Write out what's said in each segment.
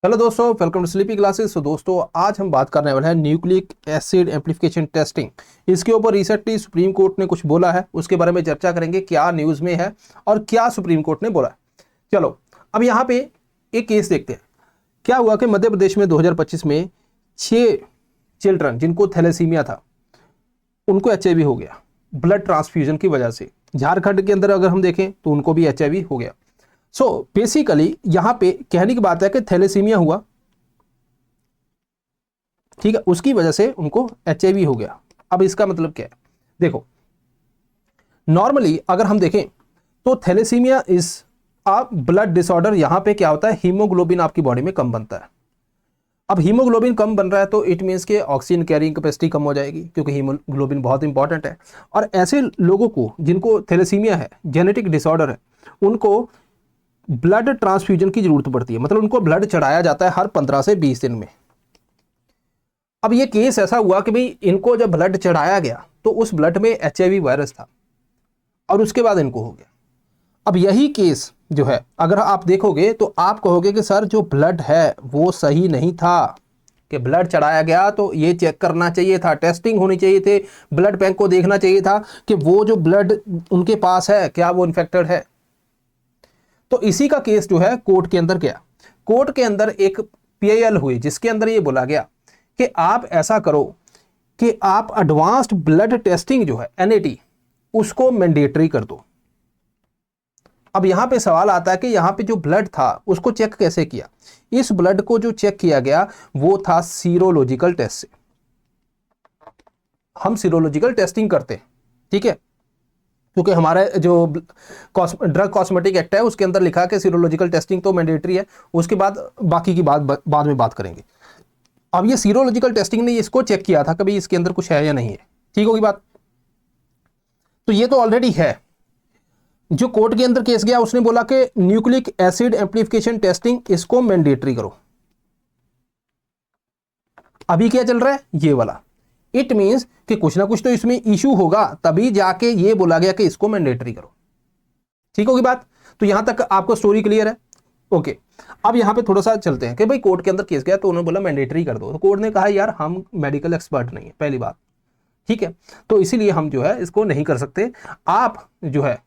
Hello दोस्तों, welcome to sleepy classes. तो दोस्तों आज हम बात करने वाले हैं न्यूक्लिक एसिड एम्प्लीफिकेशन टेस्टिंग। इसके ऊपर रिसेंटली सुप्रीम कोर्ट ने कुछ बोला है, उसके बारे में चर्चा करेंगे, क्या न्यूज़ में है और क्या सुप्रीम कोर्ट ने बोला है। चलो अब यहाँ पे एक केस देखते हैं। क्या हुआ कि मध्य प्रदेश में 2025 में 6 चिल्ड्रन जिनको थैलेसीमिया था उनको HIV हो गया ब्लड ट्रांसफ्यूजन की वजह से। झारखंड के अंदर अगर हम देखें तो उनको भी HIV हो गया। बेसिकली यहां पे कहने की बात है कि थैलेसीमिया हुआ, ठीक है, उसकी वजह से उनको HIV हो गया। अब इसका मतलब क्या है, देखो नॉर्मली अगर हम देखें तो thalassaemia is a blood disorder. यहां पे क्या होता है, हीमोग्लोबिन आपकी बॉडी में कम बनता है। अब हीमोग्लोबिन कम बन रहा है तो इट मीन्स के ऑक्सीजन कैरिंग कैपेसिटी कम हो जाएगी, क्योंकि हीमोग्लोबिन बहुत इंपॉर्टेंट है। और ऐसे लोगों को जिनको थैलेसीमिया है, जेनेटिक डिसऑर्डर है, उनको ब्लड ट्रांसफ्यूजन की जरूरत पड़ती है। मतलब उनको ब्लड चढ़ाया जाता है हर 15 से 20 दिन में। अब ये केस ऐसा हुआ कि भाई इनको जब ब्लड चढ़ाया गया तो उस ब्लड में HIV वायरस था और उसके बाद इनको हो गया। अब यही केस जो है अगर आप देखोगे तो आप कहोगे कि सर जो ब्लड है वो सही नहीं था, कि ब्लड चढ़ाया गया तो ये चेक करना चाहिए था, टेस्टिंग होनी चाहिए थे, ब्लड बैंक को देखना चाहिए था कि वो जो ब्लड उनके पास है क्या वो इन्फेक्टेड है। तो इसी का केस जो है कोर्ट के अंदर गया। कोर्ट के अंदर एक PIL हुई जिसके अंदर ये बोला गया कि आप ऐसा करो कि आप एडवांस्ड ब्लड टेस्टिंग जो है NAT उसको मैंडेटरी कर दो। अब यहां पे सवाल आता है कि यहां पे जो ब्लड था उसको चेक कैसे किया। इस ब्लड को जो चेक किया गया वो था सीरोलॉजिकल टेस्ट से। हम सीरोलॉजिकल टेस्टिंग करते हैं, ठीक है, क्योंकि हमारा जो ड्रग कॉस्मेटिक एक्ट है उसके अंदर लिखा है कि सीरोलॉजिकल टेस्टिंग तो मैंडेटरी है। उसके बाद बाकी की बाद में बात करेंगे। अब ये सीरोलॉजिकल टेस्टिंग ने इसको चेक किया था कभी इसके अंदर कुछ है या नहीं है, ठीक होगी बात। तो ये तो ऑलरेडी है। जो कोर्ट के अंदर केस गया उसने बोला कि न्यूक्लिक एसिड एम्प्लीफिकेशन टेस्टिंग इसको मैंडेटरी करो। अभी क्या चल रहा है ये वाला, इट मींस कि कुछ ना कुछ तो इसमें इशू होगा, तभी जाके ये बोला गया कि इसको मैंडेटरी करो। ठीक होगी बात। तो यहां तक आपको स्टोरी क्लियर है। ओके, अब यहां पे थोड़ा सा चलते हैं कि भाई कोर्ट के अंदर केस गया तो उन्होंने बोला मैंडेटरी कर दो। तो कोर्ट ने कहा यार हम मेडिकल एक्सपर्ट नहीं है, पहली बात, ठीक है, तो इसीलिए हम जो है इसको नहीं कर सकते। आप जो है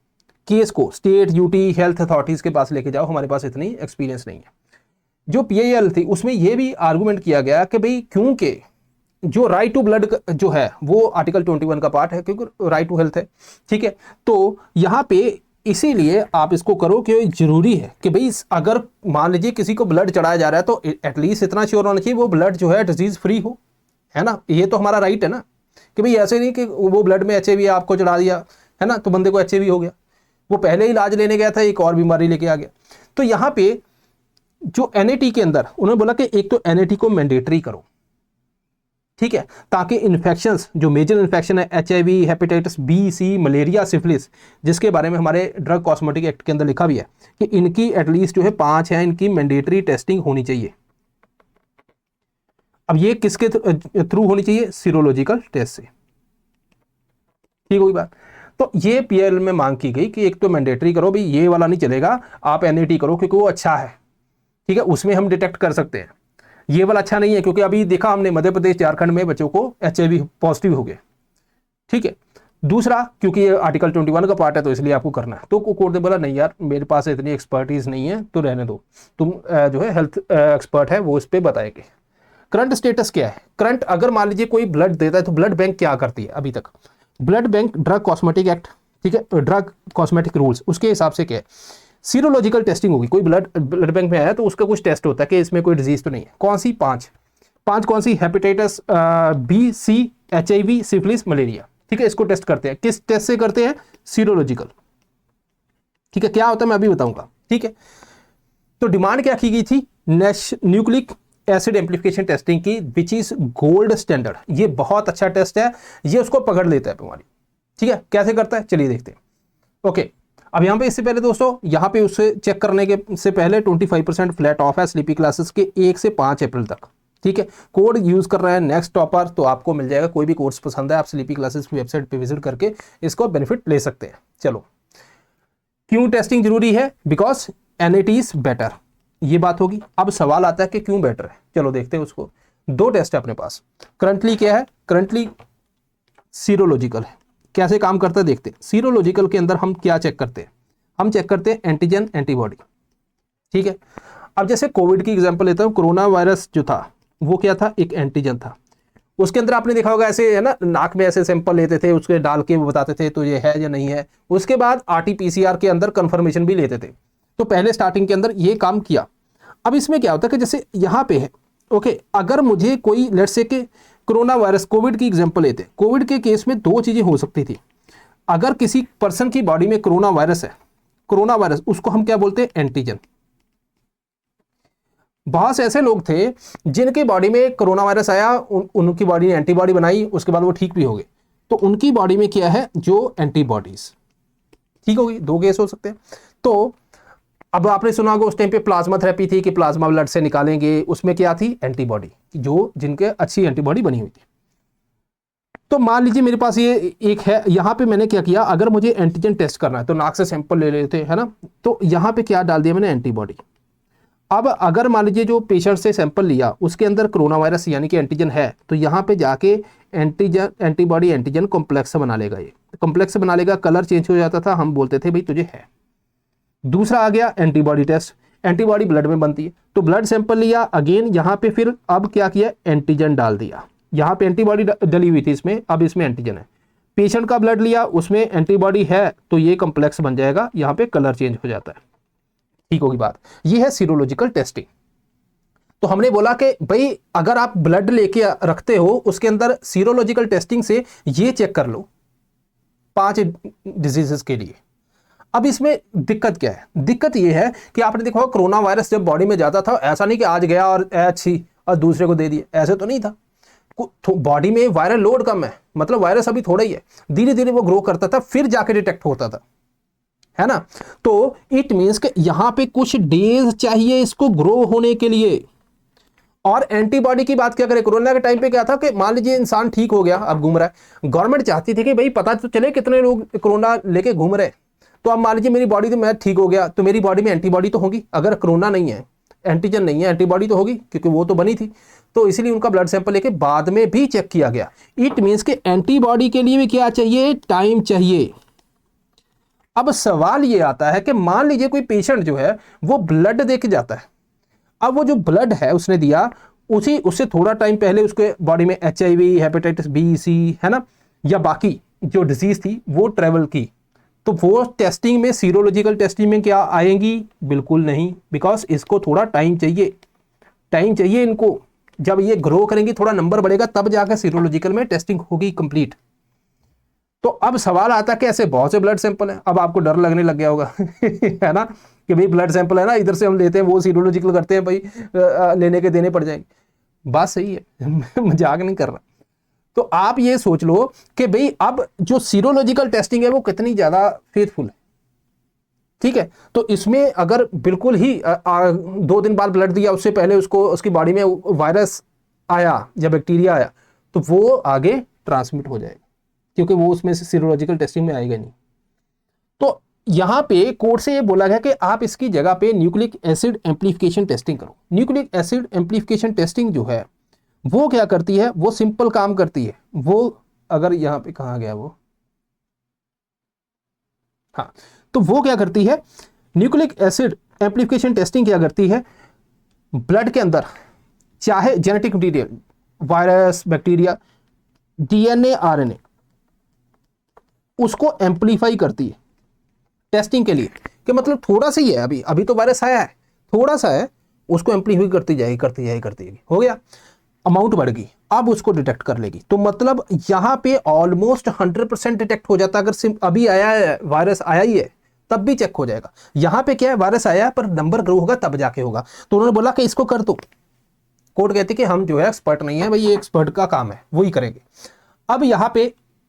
केस को स्टेट यूटी हेल्थ अथॉरिटीज के पास लेके जाओ, हमारे पास इतनी एक्सपीरियंस नहीं है। जो PIL थी उसमें यह भी आर्गूमेंट किया गया कि भाई क्योंकि जो राइट टू ब्लड जो है वो आर्टिकल 21 का पार्ट है, क्योंकि राइट टू हेल्थ है, ठीक है। तो यहां पे इसीलिए आप इसको करो कि जरूरी है कि भाई अगर मान लीजिए किसी को ब्लड चढ़ाया जा रहा है तो एटलीस्ट इतना श्योर होना चाहिए वो ब्लड जो है डिजीज फ्री हो, है ना। ये तो हमारा राइट है ना, कि भाई ऐसे नहीं कि वो ब्लड में HIV आपको चढ़ा दिया, है ना, तो बंदे को HIV हो गया, वो पहले ही इलाज लेने गया था एक और बीमारी लेके आ गया। तो यहाँ पे जो NAT के अंदर उन्होंने बोला कि एक तो NAT को मैंडेटरी करो, ठीक है, ताकि इन्फेक्शंस जो मेजर इन्फेक्शन है HIV, hepatitis B, C, malaria, syphilis, जिसके बारे में हमारे ड्रग कॉस्मेटिक एक्ट के अंदर लिखा भी है कि इनकी एटलीस्ट जो है 5 है, इनकी मैंडेटरी टेस्टिंग होनी चाहिए। अब ये किसके थ्रू होनी चाहिए, सीरोलॉजिकल टेस्ट से, ठीक होगी बात। तो ये PIL में मांग की गई कि एक तो मैंडेटरी करो, भाई ये वाला नहीं चलेगा, आप NAT करो क्योंकि वो अच्छा है, ठीक है, उसमें हम डिटेक्ट कर सकते हैं। ये वाला अच्छा नहीं है क्योंकि अभी देखा हमने मध्य प्रदेश झारखंड में बच्चों को HIV पॉजिटिव हो गए, ठीक है। दूसरा क्योंकि ये आर्टिकल 21 का पार्ट है तो इसलिए आपको करना है। तो कोर्ट ने बोला नहीं यार मेरे पास इतनी एक्सपर्टीज नहीं है तो रहने दो, तुम जो है हेल्थ एक्सपर्ट है वो इस पर बताएंगे। करंट स्टेटस क्या है, करंट अगर मान लीजिए कोई ब्लड देता है तो ब्लड बैंक क्या करती है अभी तक। Blood bank drug cosmetic act, ठीक है, ड्रग कॉस्मेटिक रूल्स, उसके हिसाब से क्या है, सीरोलॉजिकल टेस्टिंग होगी। कोई ब्लड बैंक में आया तो उसका कुछ टेस्ट होता है कि इसमें कोई डिजीज तो नहीं है। कौन सी, 5 कौन सी, hepatitis B, C, HIV, syphilis, malaria, ठीक है, इसको टेस्ट करते हैं। किस टेस्ट से करते हैं, सीरोलॉजिकल, ठीक है। क्या होता है मैं अभी बताऊंगा, ठीक है। तो डिमांड क्या की गई थी, न्यूक्लिक एसिड एम्प्लीफिकेशन टेस्टिंग की, विच इज गोल्ड स्टैंडर्ड। ये बहुत अच्छा टेस्ट है, ये उसको पकड़ लेता है बीमारी, ठीक है। कैसे करता है चलिए देखते हैं। ओके, अब यहाँ पे इससे पहले दोस्तों यहाँ पे उससे चेक करने के से पहले 25% फ्लैट ऑफ है स्लीपी क्लासेस के 1 से 5 अप्रैल तक, ठीक है। कोड यूज कर रहे हैं नेक्स्ट टॉपर, तो आपको मिल जाएगा। कोई भी कोर्स पसंद है आप स्लीपी क्लासेस की वेबसाइट पे विजिट करके इसको बेनिफिट ले सकते हैं। चलो, क्यों टेस्टिंग जरूरी है, बिकॉज NAT इज बेटर, ये बात होगी। अब सवाल आता है कि क्यों बेटर है, चलो देखते हैं उसको। दो टेस्ट है अपने पास करंटली, क्या है करंटली, सीरोलॉजिकल है। कैसे काम करता है देखते हैं। सीरोलॉजिकल के अंदर हम क्या चेक करते हैं, हम चेक करते हैं एंटीजन एंटीबॉडी, ठीक है। अब जैसे कोविड की एग्जांपल लेता हूं, कोरोना वायरस जो था वो क्या था, एक एंटीजन था। उसके अंदर आपने देखा होगा ऐसे है ना, नाक में ऐसे सैंपल लेते थे, उसके डाल के वो बताते थे तो ये है या नहीं है। उसके बाद आरटीपीसीआर के अंदर कंफर्मेशन भी लेते थे। तो पहले स्टार्टिंग के अंदर ये काम किया। अब इसमें क्या होता है कि जैसे यहाँ पे है, ओके, अगर मुझे कोई लेट्स से कि कोरोना वायरस, कोविड की एग्जांपल लेते हैं, कोविड के केस में दो चीजें हो सकती थी। अगर किसी पर्सन की बॉडी में कोरोना वायरस है, कोरोना वायरस उसको हम क्या बोलते हैं, एंटीजन। बहुत से ऐसे लोग थे जिनकी बॉडी में कोरोना वायरस आया, उनकी बॉडी ने एंटीबॉडी बनाई, उसके बाद वो ठीक भी हो गए, तो उनकी बॉडी में क्या है, जो एंटीबॉडीज ठीक होगी। दो केस हो सकते हैं। तो अब आपने सुना होगा उस टाइम पे प्लाज्मा थेरेपी थी कि प्लाज्मा ब्लड से निकालेंगे, उसमें क्या थी, एंटीबॉडी, जो जिनके अच्छी एंटीबॉडी बनी हुई थी। तो मान लीजिए मेरे पास ये एक है, यहां पे मैंने क्या किया, अगर मुझे एंटीजन टेस्ट करना है तो नाक से सैंपल ले लेते हैं ना, तो यहां पे क्या डाल दिया मैंने, एंटीबॉडी। अब अगर मान लीजिए जो पेशेंट से सैंपल लिया उसके अंदर कोरोना वायरस यानी कि एंटीजन है, तो यहाँ पे जाके एंटीजन एंटीबॉडी एंटीजन कॉम्प्लेक्स बना लेगा, ये कॉम्प्लेक्स बना लेगा, कलर चेंज हो जाता था, हम बोलते थे भाई तुझे है। दूसरा आ गया एंटीबॉडी टेस्ट, एंटीबॉडी ब्लड में बनती है, तो ब्लड सैंपल लिया, अगेन यहाँ पे फिर अब क्या किया, एंटीजन डाल दिया। यहाँ पे एंटीबॉडी डली हुई थी इसमें, अब इसमें एंटीजन है। पेशेंट का ब्लड लिया, उसमें एंटीबॉडी है, तो ये कॉम्प्लेक्स बन जाएगा, यहाँ पे कलर चेंज हो जाता है, ठीक होगी बात। ये है सीरोलॉजिकल टेस्टिंग। तो हमने बोला कि भाई अगर आप ब्लड लेके रखते हो, उसके अंदर सीरोलॉजिकल टेस्टिंग से ये चेक कर लो 5 डिजीजेस के लिए। अब इसमें दिक्कत क्या है, दिक्कत ये है कि आपने देखा कोरोना वायरस जब बॉडी में जाता था, ऐसा नहीं कि आज गया और अच्छी और दूसरे को दे दिया, ऐसे तो नहीं था। बॉडी में वायरल लोड कम है, मतलब वायरस अभी थोड़ा ही है, धीरे धीरे वो ग्रो करता था, फिर जाके डिटेक्ट होता था, है ना। तो इट मींस कि यहां पे कुछ डेज चाहिए इसको ग्रो होने के लिए। और एंटीबॉडी की बात क्या करें, कोरोना के टाइम पे क्या था कि मान लीजिए इंसान ठीक हो गया, अब घूम रहा है, गवर्नमेंट चाहती थी कि भाई पता तो चले कितने लोग कोरोना लेके घूम रहे हैं। तो अब मान लीजिए मेरी बॉडी तो मैं ठीक हो गया, तो मेरी बॉडी में एंटीबॉडी तो होगी, अगर कोरोना नहीं है, एंटीजन नहीं है, एंटीबॉडी तो होगी क्योंकि वो तो बनी थी। तो इसलिए उनका ब्लड सैंपल लेके बाद में भी चेक किया गया। इट मींस कि एंटीबॉडी के लिए भी क्या चाहिए, टाइम चाहिए। अब सवाल ये आता है कि मान लीजिए कोई पेशेंट जो है वो ब्लड दे के जाता है, अब वो जो ब्लड है उसने दिया, उससे थोड़ा टाइम पहले उसके बॉडी में HIV, हेपेटाइटिस B, C, है ना, या बाकी जो डिजीज थी वो ट्रेवल की, तो वो टेस्टिंग में, सीरोलॉजिकल टेस्टिंग में क्या आएंगी, बिल्कुल नहीं, बिकॉज इसको थोड़ा टाइम चाहिए, टाइम चाहिए इनको। जब ये ग्रो करेंगी, थोड़ा नंबर बढ़ेगा, तब जाकर सीरोलॉजिकल में टेस्टिंग होगी कंप्लीट। तो अब सवाल आता है कि ऐसे बहुत से ब्लड सैंपल हैं, अब आपको डर लगने लग गया होगा है ना, कि भाई ब्लड सैंपल है ना, इधर से हम लेते हैं, वो सीरोलॉजिकल करते हैं, भाई लेने के देने पड़ जाएंगे। बात सही है मजाक नहीं कर रहा। तो आप ये सोच लो कि भाई अब जो सीरोलॉजिकल टेस्टिंग है वो कितनी ज्यादा फेथफुल है, ठीक है। तो इसमें अगर बिल्कुल ही 2 दिन बाद ब्लड दिया, उससे पहले उसको उसकी बॉडी में वायरस आया या बैक्टीरिया आया, तो वो आगे ट्रांसमिट हो जाएगा, क्योंकि वो उसमें से सीरोलॉजिकल टेस्टिंग में आएगा नहीं। तो यहां पे कोर्ट से ये बोला गया कि आप इसकी जगह पे न्यूक्लिक एसिड एम्प्लीफिकेशन टेस्टिंग करो। न्यूक्लिक एसिड एम्प्लीफिकेशन टेस्टिंग जो है वो क्या करती है, वो सिंपल काम करती है। वो अगर यहां पे कहा गया वो, हाँ, तो वो क्या करती है, न्यूक्लिक एसिड एम्प्लीफिकेशन टेस्टिंग क्या करती है, ब्लड के अंदर चाहे genetic material, virus, bacteria, DNA, RNA, उसको एम्प्लीफाई करती है टेस्टिंग के लिए, कि मतलब थोड़ा सा ही है, अभी तो वायरस आया है, थोड़ा सा है, उसको एम्प्लीफाई करती जाएगी, हो गया, अमाउंट बढ़ गई, अब उसको डिटेक्ट कर लेगी। तो मतलब यहां पे ऑलमोस्ट 100% डिटेक्ट हो जाता है। अगर अभी आया है, वायरस आया ही है, तब भी चेक हो जाएगा। यहां पे क्या है, वायरस आया है पर नंबर ग्रो होगा तब जाके होगा। तो उन्होंने बोला कि इसको कर दो। कोर्ट कहती कि हम जो है एक्सपर्ट नहीं है भाई, ये एक्सपर्ट का काम है, वही करेंगे। अब यहां पे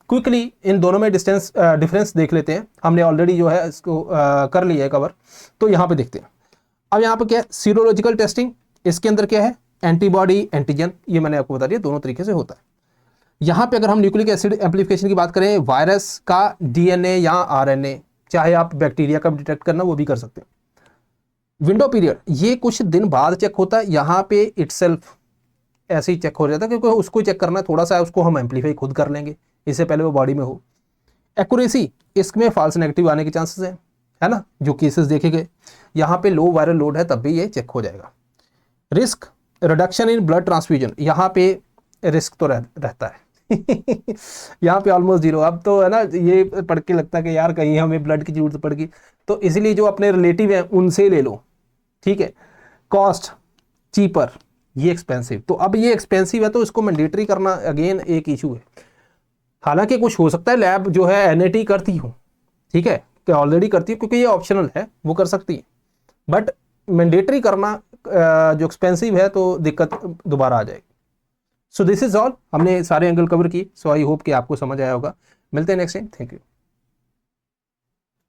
क्विकली इन दोनों में डिफरेंस देख लेते हैं। हमने ऑलरेडी जो है इसको कर लिया है कवर, तो यहां पे देखते हैं। अब यहां पे क्या है, सीरोलॉजिकल टेस्टिंग, इसके अंदर क्या है, एंटीबॉडी, एंटीजन, ये मैंने आपको बता दिया, दोनों तरीके से होता है। यहां पे अगर हम न्यूक्लिक एसिड एम्प्लीफिकेशन की बात करें, वायरस का DNA या RNA, चाहे आप बैक्टीरिया का डिटेक्ट करना वो भी कर सकते हैं। विंडो पीरियड ये कुछ दिन बाद चेक होता है, यहाँ पे इटसेल्फ ऐसे ही चेक हो जाता है, क्योंकि उसको चेक करना थोड़ा सा, उसको हम एम्पलीफाई खुद कर लेंगे, इससे पहले वो बॉडी में हो। एक्यूरेसी, इसमें फॉल्स नेगेटिव आने के चांसेस है ना, जो केसेस देखे गए। यहाँ पे लो वायरल लोड है तब भी ये चेक हो जाएगा। Risk, reduction in blood transfusion, यहाँ पे रिस्क तो रहता है यहाँ पे ऑलमोस्ट जीरो। अब तो है ना, ये पढ़ के लगता है कि यार कहीं हमें ब्लड की जरूरत पड़ गई, तो इसलिए जो अपने रिलेटिव हैं उनसे ले लो, ठीक है। कॉस्ट, चीपर, ये एक्सपेंसिव। तो अब ये एक्सपेंसिव है तो इसको मैंडेटरी करना अगेन एक इशू है। हालांकि कुछ हो सकता है लैब जो है एनएटी करती हो, ठीक है, कि ऑलरेडी करती है, क्योंकि ये ऑप्शनल है, वो कर सकती है, बट मैंडेटरी करना जो एक्सपेंसिव है तो दिक्कत दोबारा आ जाएगी। सो दिस इज ऑल, हमने सारे एंगल कवर किए। सो आई होप कि आपको समझ आया होगा। मिलते हैं नेक्स्ट टाइम। Thank you.